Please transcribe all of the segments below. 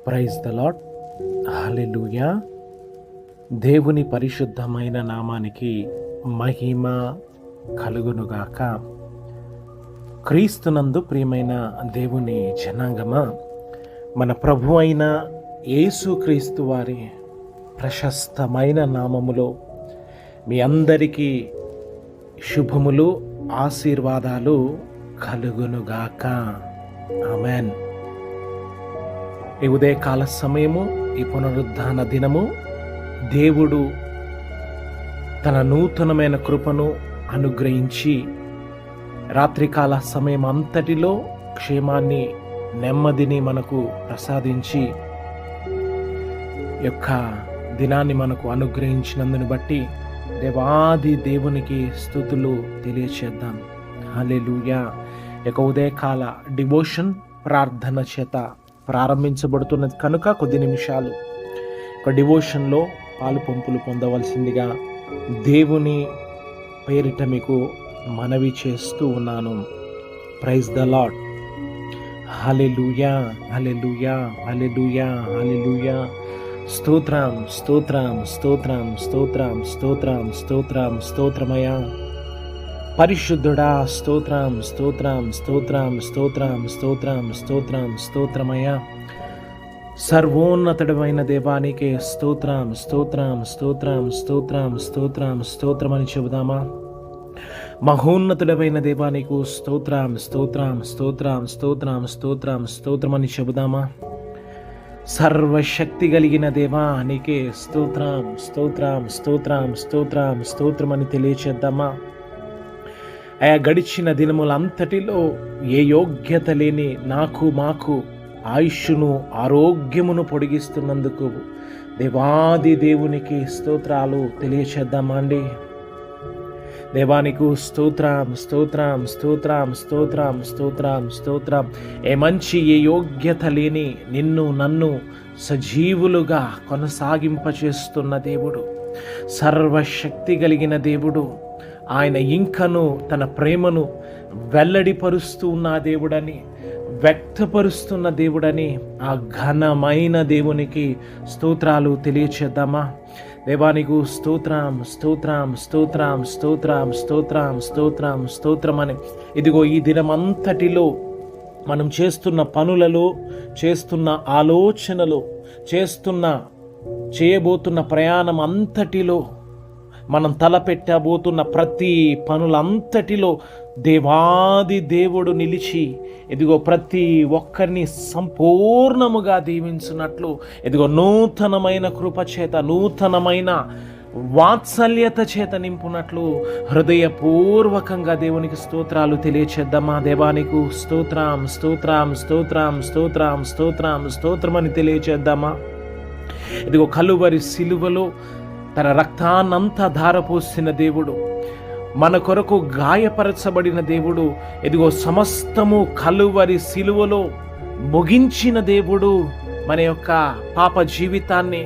Praise the lord. హల్లెలూయా. దేవుని పరిశుద్ధమైన నామానికి మహిమ కలుగునుగాక. క్రీస్తునందు ప్రియమైన దేవుని జనాంగమా, మన ప్రభు అయిన యేసుక్రీస్తు వారి ప్రశస్తమైన నామములో మీ అందరికీ శుభములు, ఆశీర్వాదాలు కలుగునుగాక. ఆమెన్. ఈ ఉదయకాల సమయము, ఈ పునరుద్ధాన దినము దేవుడు తన నూతనమైన కృపను అనుగ్రహించి రాత్రికాల సమయం అంతటిలో క్షేమాన్ని, నెమ్మదిని మనకు ప్రసాదించి యొక్క దినాన్ని మనకు అనుగ్రహించినందును బట్టి దేవాది దేవునికి స్తుతులు తెలియచేద్దాం. హల్లెలూయా. యొక్క ఉదయకాల డివోషన్ ప్రార్థన చేత ప్రారంభించబడుతున్నది కనుక కొద్ది నిమిషాలు ఒక డివోషన్లో పాలు పంపులు పొందవలసిందిగా దేవుని పేరిట మీకు మనవి చేస్తూ ఉన్నాను. Praise the lord. Hallelujah, hallelujah, hallelujah, hallelujah. స్తోత్రం, స్తోత్రం, స్తోత్రం, స్తోత్రం, స్తోత్రం, స్తోత్రం, స్తోత్రమయా. పరిశుద్ధుడా, స్తోత్రం, స్తోత్రం, స్తోత్రం, స్తోత్రం, స్తోత్రం, స్తోత్రం, స్తోత్రమయ్యా. సర్వోన్నతుడమైన దేవానికి స్తోత్రం, స్తోత్రం, స్తోత్రం, స్తోత్రం, స్తోత్రం, స్తోత్రమని చెబుదామా? మహోన్నతుడమైన దేవానికి స్తోత్రం, స్తోత్రం, స్తోత్రం, స్తోత్రం, స్తోత్రం, స్తోత్రమని చెబుదామా? సర్వశక్తి కలిగిన దేవా నీకే స్తోత్రం, స్తోత్రం, స్తోత్రం, స్తోత్రం, స్తోత్రమని తెలియచేద్దామా? ఆయా గడిచిన దినములంతటిలో ఏ యోగ్యత లేని మాకు ఆయుష్ను, ఆరోగ్యమును పొడిగిస్తున్నందుకు దేవాది దేవునికి స్తోత్రాలు తెలియచేద్దామా అండి? దేవానికి స్తోత్రం, స్తోత్రం, స్తోత్రం, స్తోత్రం, స్తోత్రం, స్తోత్రం. ఏ యోగ్యత లేని నన్ను సజీవులుగా కొనసాగింపచేస్తున్న దేవుడు, సర్వశక్తి కలిగిన దేవుడు, ఆయన ఇంకను తన ప్రేమను వెల్లడిపరుస్తూ ఉన్న దేవుడని, వ్యక్తపరుస్తున్న దేవుడని ఆ ఘనమైన దేవునికి స్తోత్రాలు తెలియచేద్దామా? దేవానికి స్తోత్రం, స్తోత్రం, స్తోత్రం, స్తోత్రం, స్తోత్రం, స్తోత్రం, స్తోత్రమని. ఇదిగో ఈ దినమంతటిలో మనం చేస్తున్న పనులలో, చేస్తున్న ఆలోచనలో, చేయబోతున్న ప్రయాణం అంతటిలో, మనం తలపెట్టబోతున్న ప్రతి పనులంతటిలో దేవాది దేవుడు నిలిచి ఇదిగో ప్రతి ఒక్కరిని సంపూర్ణముగా దీవించున్నట్లు, ఇదిగో నూతనమైన కృపచేత, నూతనమైన వాత్సల్యత చేత నింపునట్లు హృదయపూర్వకంగా దేవునికి స్తోత్రాలు తెలియచేద్దామా? దేవానికి స్తోత్రం, స్తోత్రం, స్తోత్రం, స్తోత్రం, స్తోత్రం, స్తోత్రమని తెలియచేద్దామా? ఇదిగో కలువరి సిలువలో తన రక్తాన్నంతా ధారపోసిన దేవుడు, మన కొరకు గాయపరచబడిన దేవుడు, ఇదిగో సమస్తము కలువరి సిలువలో ముగించిన దేవుడు. మన యొక్క పాప జీవితాన్ని,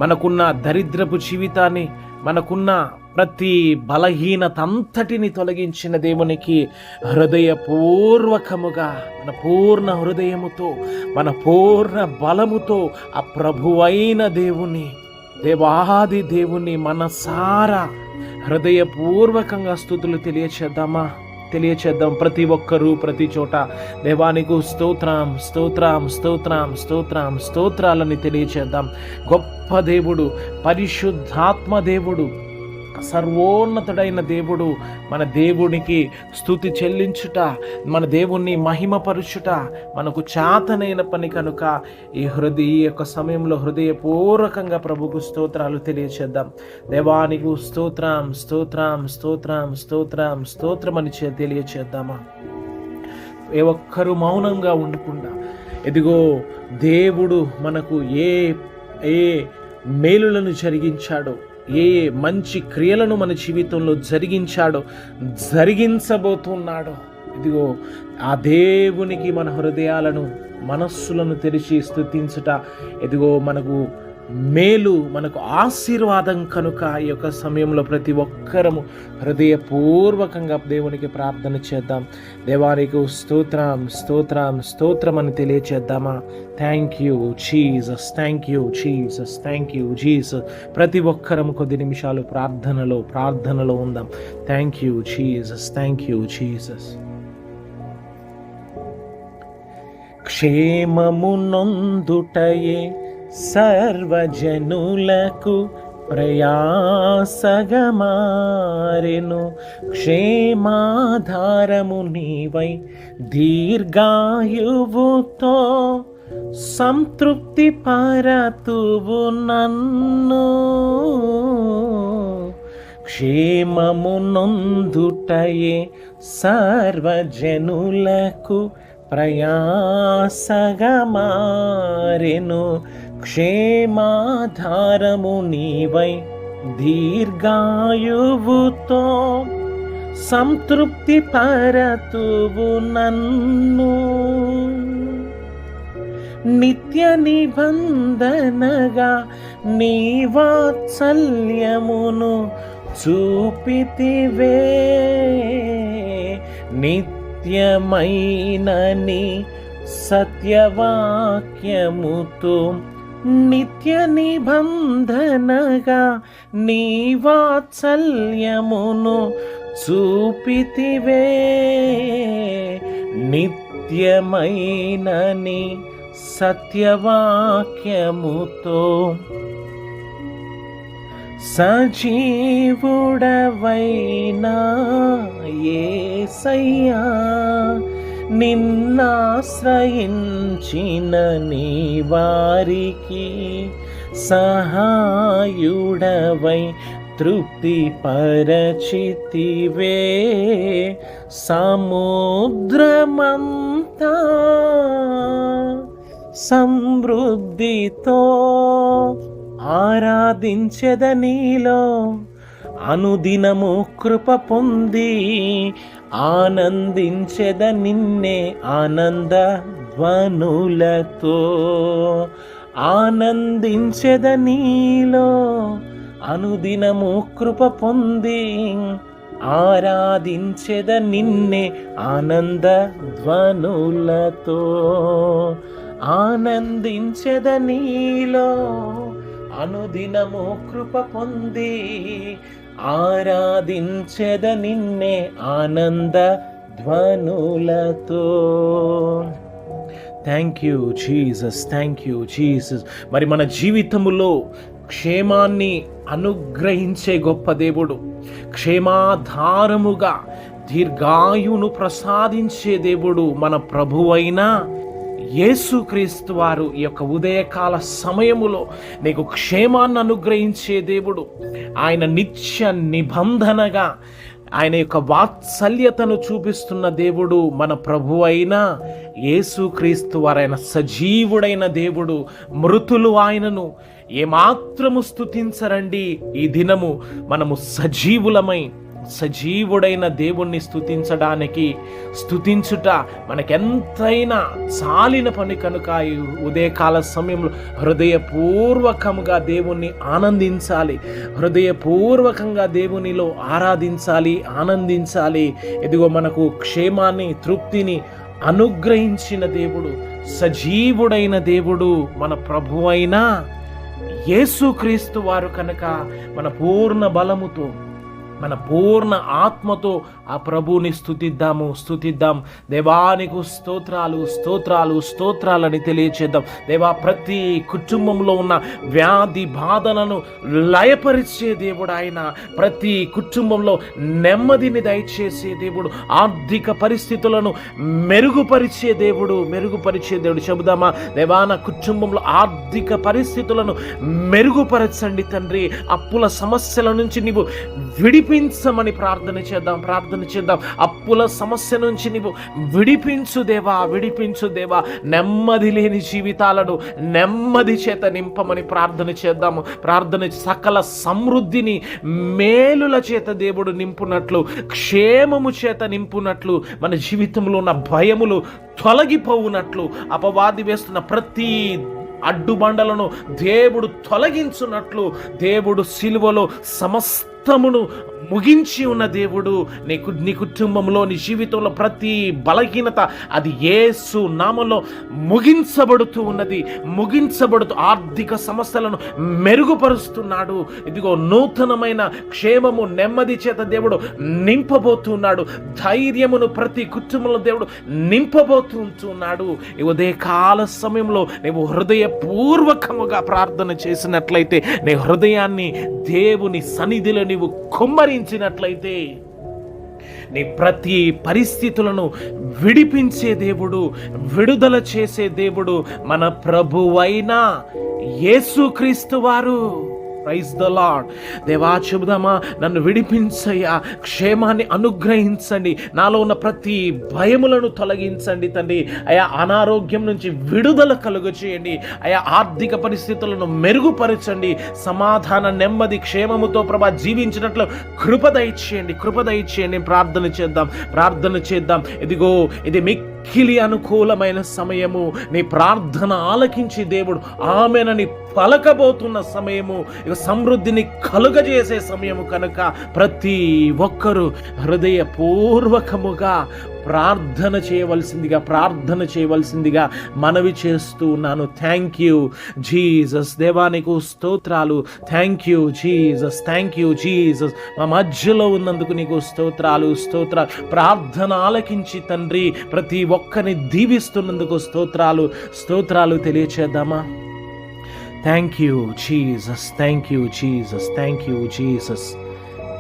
మనకున్న దరిద్రపు జీవితాన్ని, మనకున్న ప్రతి బలహీనత అంతటిని తొలగించిన దేవునికి హృదయపూర్వకముగా, మన పూర్ణ హృదయముతో, మన పూర్ణ బలముతో ఆ ప్రభువైన దేవాది దేవుని మనసారా హృదయపూర్వకంగా స్తుతులు తెలియచేద్దాం. ప్రతి ఒక్కరూ ప్రతి చోట దేవానికి స్తోత్రం, స్తోత్రం, స్తోత్రం, స్తోత్రం, స్తోత్రాలని తెలియచేద్దాం. గొప్ప దేవుడు, పరిశుద్ధాత్మ దేవుడు, సర్వోన్నతుడైన దేవుడు, మన దేవునికి స్తుతి చెల్లించుట, మన దేవుణ్ణి మహిమపరుచుట మనకు చాతనైన పని కనుక ఈ యొక్క సమయంలో హృదయపూర్వకంగా ప్రభుకు స్తోత్రాలు తెలియచేద్దాం. దేవానికి స్తోత్రం, స్తోత్రం, స్తోత్రం, స్తోత్రం, స్తోత్రమని తెలియచేద్దామా? ఏ ఒక్కరూ మౌనంగా ఉండకుండా, ఇదిగో దేవుడు మనకు ఏ మేలులను జరిగించాడో, ఏ మంచి క్రియలను మన జీవితంలో జరిగించబోతున్నాడో, ఇదిగో ఆ దేవునికి మన హృదయాలను, మనస్సులను తెరిచి స్తుతించుట, ఇదిగో మనకు మేలు, మనకు ఆశీర్వాదం కనుక ఈ యొక్క సమయంలో ప్రతి ఒక్కరము హృదయపూర్వకంగా దేవునికి ప్రార్థన చేద్దాం. దేవానికి స్తోత్రం స్తోత్రం స్తోత్రం అని తెలియచేద్దామా? Thank you Jesus, thank you Jesus, thank you Jesus. ప్రతి ఒక్కరము కొద్ది నిమిషాలు ప్రార్థనలో ఉందాం. Thank you Jesus, thank you Jesus. క్షేమము నొందుటయే సర్వజనులకు ప్రయాసగమారెను. క్షేమాధారము నీవై దీర్ఘాయువుతో సంతృప్తి పరతువు నన్ను. క్షేమము నొందుటయే సర్వజనులకు ప్రయాసగమారెను. క్షేమాధారము నీవై దీర్ఘాయువుతో సంతృప్తి పరతువు నన్ను. నిత్య నిబంధనగా నీ వాత్సల్యమును చూపితివే. నిత్యమైన నీ సత్యవాక్యముతో నిత్య నిబంధనగా నీ వాత్సల్యమును చూపితివే. నిత్యమైన నీ సత్యవాక్యముతో సజీవుడవైనా యేసయ్యా, నిన్నాశ్రయించిన నీ వారికి సహాయుడవై తృప్తి పరచితివే. సముద్రమంతా సమృద్ధితో ఆరాధించెద నీలో, అనుదినము కృప పొంది ఆనందించెద నిన్నే ఆనంద ధ్వనులతో. ఆనందించెద నీలో, అనుదినము కృప పొంది ఆరాధించెద నిన్నే ఆనంద ధ్వనులతో. ఆనందించెద నీలో, అనుదినము కృప పొంది ఆరాధించెద నిన్నే ఆనంద ధ్వనులతో. Thank you Jesus, thank you Jesus. మరి మన జీవితములో క్షేమాన్ని అనుగ్రహించే గొప్ప దేవుడు, క్షేమాధారముగా దీర్ఘాయువును ప్రసాదించే దేవుడు మన ప్రభువైన యేసుక్రీస్తు వారు ఈ యొక్క ఉదయకాల సమయములో నీకు క్షేమాన్ని అనుగ్రహించే దేవుడు. ఆయన నిత్య నిబంధనగా ఆయన యొక్క వాత్సల్యతను చూపిస్తున్న దేవుడు మన ప్రభువైన యేసుక్రీస్తు వారు. ఆయన సజీవుడైన దేవుడు. మృతులు ఆయనను ఏమాత్రము స్తుతించరండి. ఈ దినము మనము సజీవుడైన దేవుణ్ణి స్తుతించుట మనకెంతైనా చాలిన పని కనుక ఈ ఉదయకాల సమయంలో హృదయపూర్వకంగా దేవుణ్ణి ఆనందించాలి, హృదయపూర్వకంగా దేవునిలో ఆనందించాలి. ఎదిగో మనకు క్షేమాన్ని, తృప్తిని అనుగ్రహించిన దేవుడు, సజీవుడైన దేవుడు మన ప్రభువైన యేసుక్రీస్తు వారు కనుక మన పూర్ణ బలముతో, మన పూర్ణ ఆత్మతో ఆ ప్రభువుని స్తుతిద్దాం. దేవానికి స్తోత్రాలని తెలియచేద్దాం. దేవా, ప్రతి కుటుంబంలో ఉన్న వ్యాధి బాధలను లయపరిచే దేవుడు ఆయన. ప్రతి కుటుంబంలో నెమ్మదిని దయచేసే దేవుడు, ఆర్థిక పరిస్థితులను మెరుగుపరిచే దేవుడు. చెబుదామా? దేవా, నా కుటుంబంలో ఆర్థిక పరిస్థితులను మెరుగుపరచండి తండ్రి. అప్పుల సమస్యల నుంచి నీవు విడిపించమని ప్రార్థన చేద్దాం. అప్పుల సమస్య నుంచి నీవు విడిపించు దేవా. నెమ్మది లేని జీవితాలను నెమ్మది చేత నింపమని ప్రార్థన చేద్దాము. సకల సమృద్ధిని మేలుల చేత దేవుడు నింపునట్లు, క్షేమము చేత నింపునట్లు, మన జీవితంలో ఉన్న భయములు తొలగిపోవునట్లు, అపవాది వేస్తున్న ప్రతి అడ్డుబండలను దేవుడు తొలగించున్నట్లు దేవుడు సిలువలో సమస్తమును ముగించి ఉన్న దేవుడు నీ కుటుంబంలో, నీ జీవితంలో ప్రతి బలహీనత అది యేసు నామములో ముగించబడుతూ ఉన్నది. ముగించబడుతూ ఆర్థిక సమస్యలను మెరుగుపరుస్తున్నాడు. ఇదిగో నూతనమైన క్షేమము, నెమ్మది చేత దేవుడు నింపబోతున్నాడు. ధైర్యమును ప్రతి కుటుంబంలో దేవుడు నింపబోతున్నాడు. ఈ ఉదయకాల సమయంలో నీవు హృదయపూర్వకముగా ప్రార్థన చేసినట్లయితే, నీ హృదయాన్ని దేవుని సన్నిధిలో నీవు కుమ్మరించినట్లయితే, నీ ప్రతి పరిస్థితులను విడిపించే దేవుడు, విడుదల చేసే దేవుడు మన ప్రభువైన యేసుక్రీస్తు వారు. Praise the lord. దేవా చెబుదామా, నన్ను విడిపించయ్యా, క్షేమాన్ని అనుగ్రహించండి, నాలో ఉన్న ప్రతి భయములను తొలగించండి తండ్రి. అయా అనారోగ్యం నుంచి విడుదల కలుగు చేయండి. అయా ఆర్థిక పరిస్థితులను మెరుగుపరచండి. సమాధాన, నెమ్మది, క్షేమముతో ప్రభా జీవించినట్లు కృప దయచేయండి. ప్రార్థన చేద్దాం. ఇదిగో ఇది మిక్కిలి అనుకూలమైన సమయము. నీ ప్రార్థన ఆలకించి దేవుడు ఆమెనని పలకబోతున్న సమయము, ఇక సమృద్ధిని కలుగజేసే సమయము కనుక ప్రతి ఒక్కరూ హృదయపూర్వకముగా ప్రార్థన చేయవలసిందిగా మనవి చేస్తూ ఉన్నాను. Thank you Jesus. దేవానికి స్తోత్రాలు. Thank you Jesus. మా మధ్యలో ఉన్నందుకు నీకు స్తోత్రాలు. ప్రార్థన ఆలకించి తండ్రి ప్రతి ఒక్కరిని దీవిస్తున్నందుకు స్తోత్రాలు తెలియచేద్దామా? Thank you Jesus.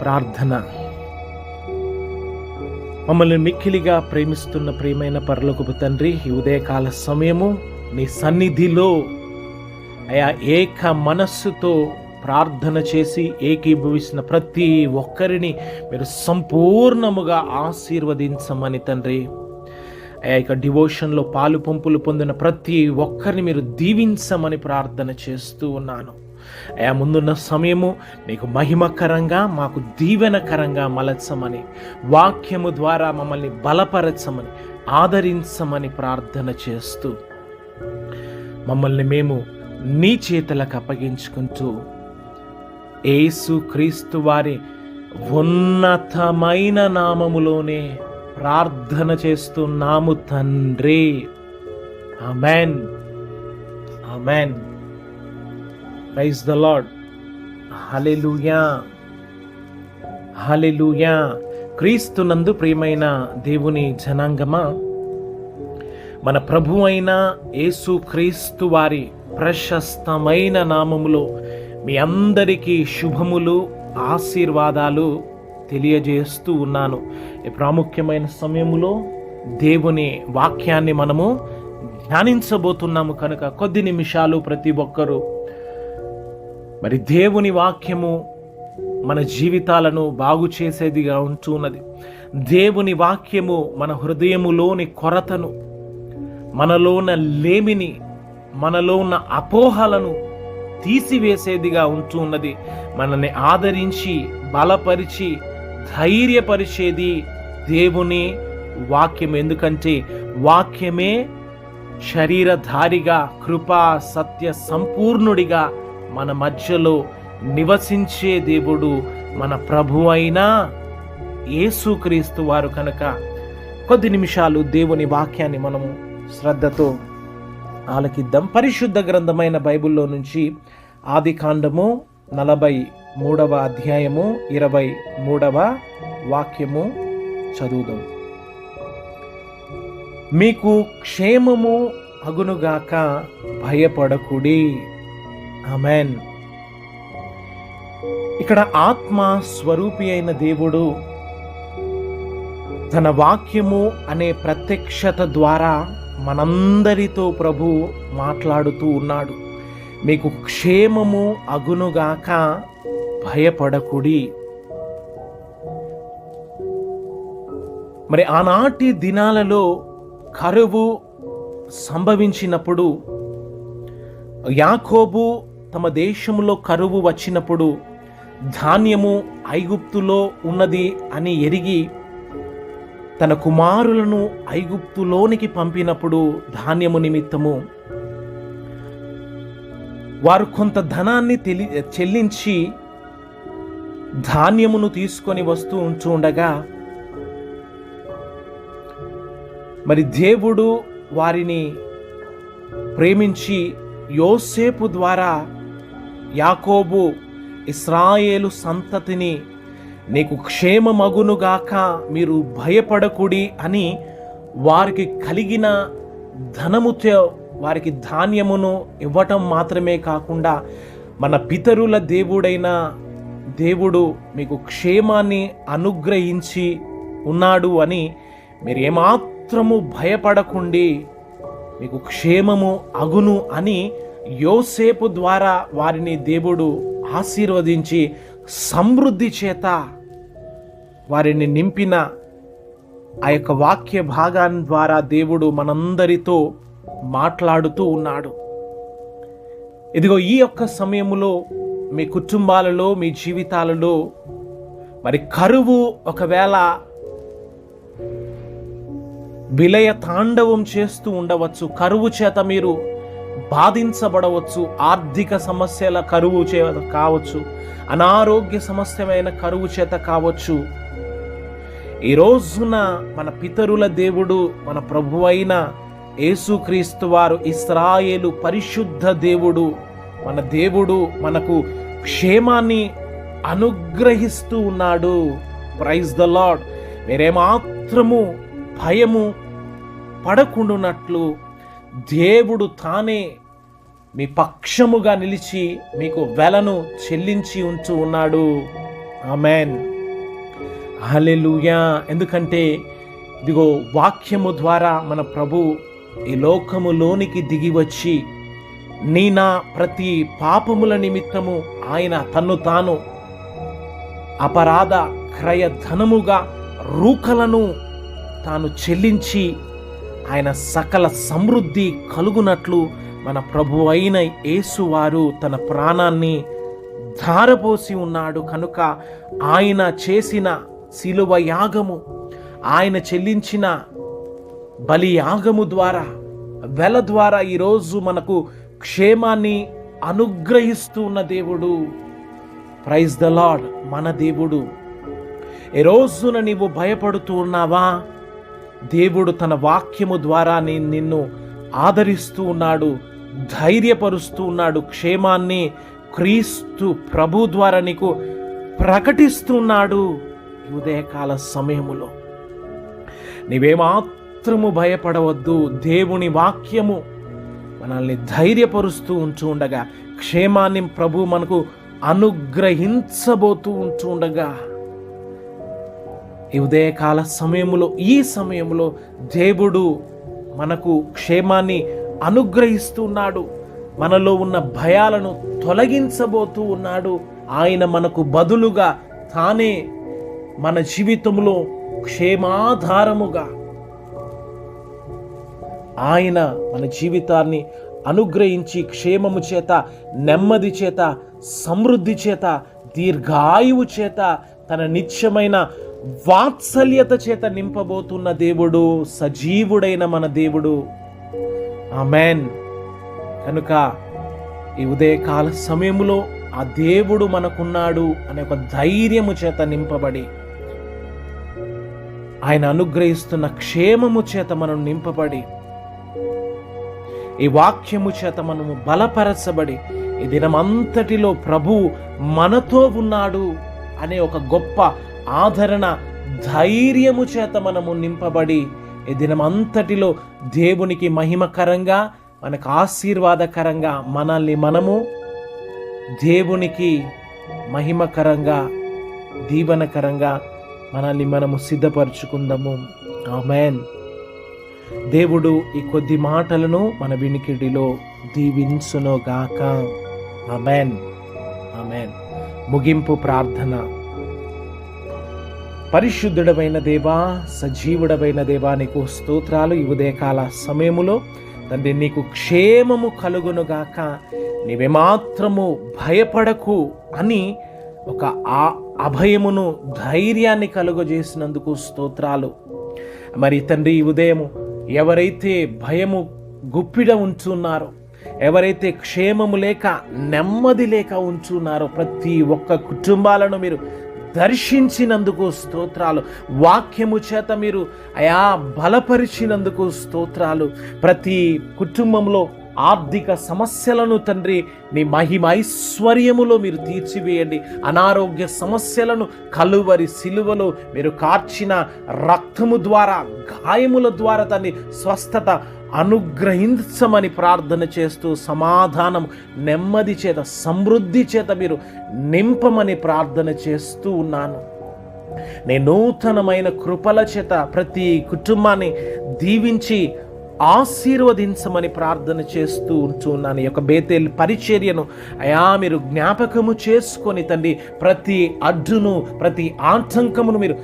ప్రార్థన. మమ్మల్ని మిక్కిలిగా ప్రేమిస్తున్న ప్రియమైన పరలోకపు తండ్రి, ఈ ఉదయకాల సమయము నీ సన్నిధిలో అయా ఏక మనస్సుతో ప్రార్థన చేసి ఏకీభవిస్తున్న ప్రతి ఒక్కరిని మీరు సంపూర్ణముగా ఆశీర్వదించమని తండ్రి, అయా ఇక డివోషన్లో పాలు పంపులు పొందిన ప్రతి ఒక్కరిని మీరు దీవించమని ప్రార్థన చేస్తూ ఉన్నాను. అయా ముందున్న సమయము నీకు మహిమకరంగా, మాకు దీవెనకరంగా మలచమని, వాక్యము ద్వారా మమ్మల్ని బలపరచమని, ఆదరించమని ప్రార్థన చేస్తూ మమ్మల్ని మేము నీ చేతులకు అప్పగించుకుంటూ యేసు క్రీస్తు వారి ఉన్నతమైన నామములోనే ప్రార్థన చేస్తున్నాము తండ్రి. Amen. Praise the lord. Hallelujah. క్రీస్తునందు ప్రియమైన దేవుని జనాంగమా, మన ప్రభు అయిన యేసు క్రీస్తు వారి ప్రశస్తమైన నామములో మీ అందరికీ శుభములు, ఆశీర్వాదాలు తెలియజేస్తూ ఉన్నాను. ఈ ప్రాముఖ్యమైన సమయంలో దేవుని వాక్యాన్ని మనము ధ్యానించబోతున్నాము కనుక కొద్ది నిమిషాలు ప్రతి ఒక్కరూ మరి దేవుని వాక్యము మన జీవితాలను బాగు చేసేదిగా ఉంటున్నది. దేవుని వాక్యము మన హృదయములోని కొరతను, మనలో ఉన్న లేమిని, మనలో ఉన్న అపోహలను తీసివేసేదిగా ఉంటున్నది. మనల్ని ఆదరించి బలపరిచి ధైర్యపరిచేది దేవుని వాక్యం. ఎందుకంటే వాక్యమే శరీరధారిగా, కృపా సత్య సంపూర్ణుడిగా మన మధ్యలో నివసించే దేవుడు మన ప్రభు అయిన యేసుక్రీస్తు వారు కనుక కొద్ది నిమిషాలు దేవుని వాక్యాన్ని మనము శ్రద్ధతో ఆలకిద్దాం. పరిశుద్ధ గ్రంథమైన బైబిల్లో నుంచి ఆదికాండము 43వ అధ్యాయము 23వ వాక్యము చదువుదాం. మీకు క్షేమము అగునుగాక, భయపడకుడి. ఆమెన్. ఇక్కడ ఆత్మ స్వరూపి అయిన దేవుడు తన వాక్యము అనే ప్రత్యక్షత ద్వారా మనందరితో ప్రభు మాట్లాడుతూ ఉన్నాడు. మీకు క్షేమము అగునుగాక, భయపడకుడి. మరి ఆనాటి దినాలలో కరువు సంభవించినప్పుడు, యాకోబు తమ దేశంలో కరువు వచ్చినప్పుడు ధాన్యము ఐగుప్తులో ఉన్నది అని ఎరిగి తన కుమారులను ఐగుప్తులోనికి పంపినప్పుడు ధాన్యము నిమిత్తము వారు కొంత ధనాన్ని చెల్లించి ధాన్యమును తీసుకొని వస్తూ ఉండగా మరి దేవుడు వారిని ప్రేమించి యోసేపు ద్వారా యాకోబు ఇశ్రాయేలు సంతతిని నీకు క్షేమమగునుగాక, మీరు భయపడకుడి అని వారికి కలిగిన ధనముతో వారికి ధాన్యమును ఇవ్వటం మాత్రమే కాకుండా, మన పితరుల దేవుడైన దేవుడు మీకు క్షేమాన్ని అనుగ్రహించి ఉన్నాడు అని మీరు ఏమాత్రము భయపడకుండి మీకు క్షేమము అగును అని యోసేపు ద్వారా వారిని దేవుడు ఆశీర్వదించి సమృద్ధి చేత వారిని నింపిన ఆ యొక్క వాక్య భాగాన్ని ద్వారా దేవుడు మనందరితో మాట్లాడుతూ ఉన్నాడు. ఇదిగో ఈ యొక్క సమయంలో మీ కుటుంబాలలో, మీ జీవితాలలో మరి కరువు ఒకవేళ విలయ తాండవం చేస్తూ ఉండవచ్చు. కరువు చేత మీరు బాధించబడవచ్చు. ఆర్థిక సమస్యల కరువు చేత కావచ్చు, అనారోగ్య సమస్యమైన కరువు చేత కావచ్చు. ఈ రోజున మన పితరుల దేవుడు, మన ప్రభువైన యేసుక్రీస్తు వారు, ఇశ్రాయేలు పరిశుద్ధ దేవుడు, మన దేవుడు మనకు క్షేమాన్ని అనుగ్రహిస్తూ ఉన్నాడు. Praise the lord. మీరేమాత్రము భయము పడకుండానట్లు దేవుడు తానే మీ పక్షముగా నిలిచి మీకు వెలను చెల్లించి ఉంటూ ఉన్నాడు. ఆమేన్, హల్లెలూయా. ఎందుకంటే ఇదిగో వాక్యము ద్వారా మన ప్రభు ఈ లోకములోనికి దిగి వచ్చి నా ప్రతి పాపముల నిమిత్తము ఆయన తన్ను తాను అపరాధ క్రయ ధనముగా రూకలను తాను చెల్లించి ఆయన సకల సమృద్ధి కలుగునట్లు మన ప్రభు అయిన యేసు వారు తన ప్రాణాన్ని ధారపోసి ఉన్నాడు. కనుక ఆయన చేసిన శిలువ యాగము, ఆయన చెల్లించిన బలి యాగము ద్వారా, వెల ద్వారా ఈరోజు మనకు క్షేమాన్ని అనుగ్రహిస్తూ ఉన్న దేవుడు. Praise the lord. మన దేవుడు. ఈ రోజున నీవు భయపడుతూ ఉన్నావా? దేవుడు తన వాక్యము ద్వారా నిన్ను ఆదరిస్తూ ఉన్నాడు, ధైర్యపరుస్తూ ఉన్నాడు. క్షేమాన్ని క్రీస్తు ప్రభు ద్వారా నీకు ప్రకటిస్తున్నాడు. ఉదయకాల సమయములో నీవేమాత్రము భయపడవద్దు. దేవుని వాక్యము మనల్ని ధైర్యపరుస్తూ ఉండగా, క్షేమాన్ని ప్రభు మనకు అనుగ్రహించబోతూ ఉండగా, ఈ ఉదయకాల సమయములో, ఈ సమయంలో దేవుడు మనకు క్షేమాన్ని అనుగ్రహిస్తున్నాడు. మనలో ఉన్న భయాలను తొలగించబోతూ ఉన్నాడు. ఆయన మనకు బదులుగా తానే మన జీవితంలో క్షేమాధారముగా ఆయన మన జీవితాన్ని అనుగ్రహించి క్షేమము చేత, నెమ్మది చేత, సమృద్ధి చేత, దీర్ఘాయువు చేత, తన నిత్యమైన వాత్సల్యత చేత నింపబోతున్న దేవుడు, సజీవుడైన మన దేవుడు. ఆమేన్. కనుక ఈ ఉదయకాల సమయములో ఆ దేవుడు మనకున్నాడు అనే ఒక ధైర్యము చేత నింపబడి, ఆయన అనుగ్రహిస్తున్న క్షేమము చేత మనం నింపబడి, ఈ వాక్యము చేత మనము బలపరచబడి, ఈ దినమంతటిలో ప్రభు మనతో ఉన్నాడు అనే ఒక గొప్ప ఆదరణ, ధైర్యము చేత మనము నింపబడి, ఈ దినమంతటిలో దేవునికి మహిమకరంగా, మనకు ఆశీర్వాదకరంగా, మనల్ని మనము దేవునికి మహిమకరంగా, దీవెనకరంగా మనల్ని మనము సిద్ధపరచుకుందాము. ఆమేన్. దేవుడు ఈ కొద్ది మాటలను మన వినికిడిలో దీవించునుగాక. ఆమేన్, ఆమేన్. ముగింపు ప్రార్థన. పరిశుద్ధుడమైన దేవా, సజీవుడమైన దేవా, నీకు స్తోత్రాలు. ఈ ఉదయకాల సమయములో తండ్రి నీకు క్షేమము కలుగునుగాక, నీవేమాత్రము భయపడకు అని ఒక అభయమును, ధైర్యాన్ని కలుగజేసినందుకు స్తోత్రాలు. మరి తండ్రి ఈ ఉదయము ఎవరైతే భయము గుప్పిడ ఉంచున్నారో, ఎవరైతే క్షేమము లేక నెమ్మది లేక ఉంచున్నారో ప్రతి ఒక్క కుటుంబాలను మీరు దర్శించినందుకు స్తోత్రాలు. వాక్యము చేత మీరు అయా బలపరిచినందుకు స్తోత్రాలు. ప్రతి కుటుంబంలో ఆర్థిక సమస్యలను తండ్రి నీ మహిమైశ్వర్యములో మీరు తీర్చివేయండి. అనారోగ్య సమస్యలను కలువరి సిలువలో మీరు కార్చిన రక్తము ద్వారా, గాయముల ద్వారా తండ్రి స్వస్థత అనుగ్రహించమని ప్రార్థన చేస్తూ, సమాధానం, నెమ్మది చేత, సమృద్ధి చేత మీరు నింపమని ప్రార్థన చేస్తూ ఉన్నాను. నీ నూతనమైన కృపల చేత ప్రతి కుటుంబాన్ని దీవించి ఆశీర్వదించమని ప్రార్థన చేస్తూ ఉంటున్నాను. ఈ యొక్క బేతేల్ పరిచర్యను అయా మీరు జ్ఞాపకము చేసుకొని తండ్రి ప్రతి అడ్డును, ప్రతి ఆటంకమును మీరు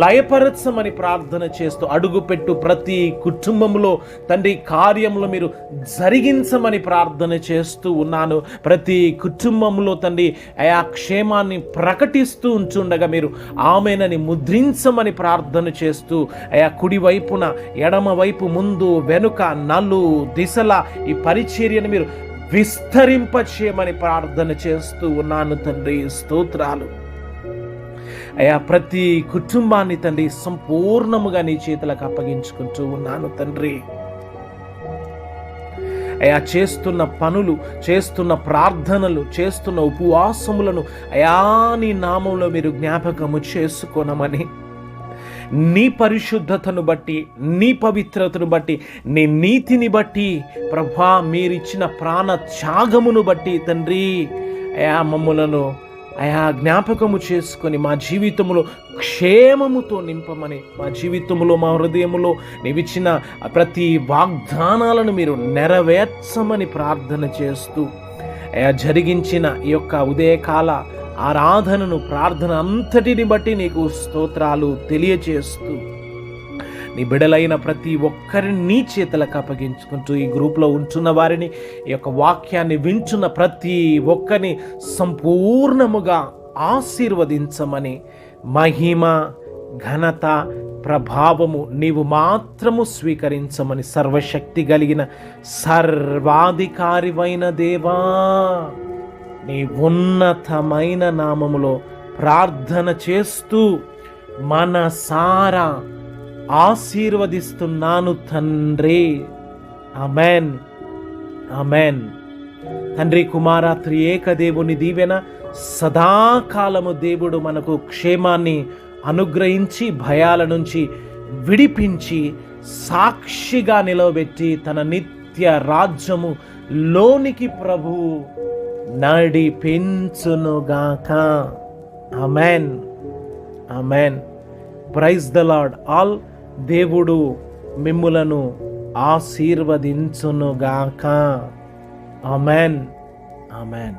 లయపరచమని ప్రార్థన చేస్తూ, అడుగుపెట్టు ప్రతి కుటుంబంలో తండ్రి కార్యములు మీరు జరిగించమని ప్రార్థన చేస్తూ ఉన్నాను. ప్రతి కుటుంబంలో తండ్రి అయా క్షేమాన్ని ప్రకటిస్తూ ఉంటుండగా మీరు ఆమెనని ముద్రించమని ప్రార్థన చేస్తూ, అయా కుడి వైపున, ఎడమ వైపు, ముందు వెనుక, నలు దిశల ఈ పరిచర్యను మీరు విస్తరింపచేయమని ప్రార్థన చేస్తూ ఉన్నాను తండ్రి. స్తోత్రాలు అయా. ప్రతి కుటుంబాన్ని తండ్రి సంపూర్ణముగా నీ చేతులకు అప్పగించుకుంటూ ఉన్నాను తండ్రి. అయా చేస్తున్న పనులు, చేస్తున్న ప్రార్థనలు, చేస్తున్న ఉపవాసములను అయా నీ నామంలో మీరు జ్ఞాపకము చేసుకోనమని, నీ పరిశుద్ధతను బట్టి, నీ పవిత్రతను బట్టి, నీ నీతిని బట్టి ప్రభా, మీరిచ్చిన ప్రాణ త్యాగమును బట్టి తండ్రి అయా మమ్ములను అయా జ్ఞాపకము చేసుకొని మా జీవితంలో క్షేమముతో నింపమని, మా జీవితంలో, మా హృదయములో నీవిచ్చిన ప్రతి వాగ్దానాలను మీరు నెరవేర్చమని ప్రార్థన చేస్తూ, అయా జరిగించిన ఈ యొక్క ఉదయకాల ఆరాధనను, ప్రార్థన అంతటిని బట్టి నీకు స్తోత్రాలు తెలియజేస్తూ, నీ బిడలైన ప్రతి ఒక్కరిని నీ చేతులకు అప్పగించుకుంటూ, ఈ గ్రూప్లో ఉంటున్న వారిని, ఈ యొక్క వాక్యాన్ని వింటున్న ప్రతి ఒక్కరిని సంపూర్ణముగా ఆశీర్వదించమని, మహిమ, ఘనత, ప్రభావము నీవు మాత్రము స్వీకరించమని, సర్వశక్తి కలిగిన సర్వాధికారివైన దేవా నీ ఉన్నతమైన నామములో ప్రార్థన చేస్తూ మనసారా ఆశీర్వదిస్తున్నాను తండ్రి. Amen, amen. తండ్రి, కుమార, త్రియేక దేవుని దీవెన సదాకాలము దేవుడు మనకు క్షేమాన్ని అనుగ్రహించి, భయాల నుంచి విడిపించి, సాక్షిగా నిలవబెట్టి తన నిత్య రాజ్యము లోనికి ప్రభువు నడిపించునుగాక. Amen, amen. Praise the lord. All. దేవుడు మిమ్ములను ఆశీర్వదించునుగాక. Amen, amen.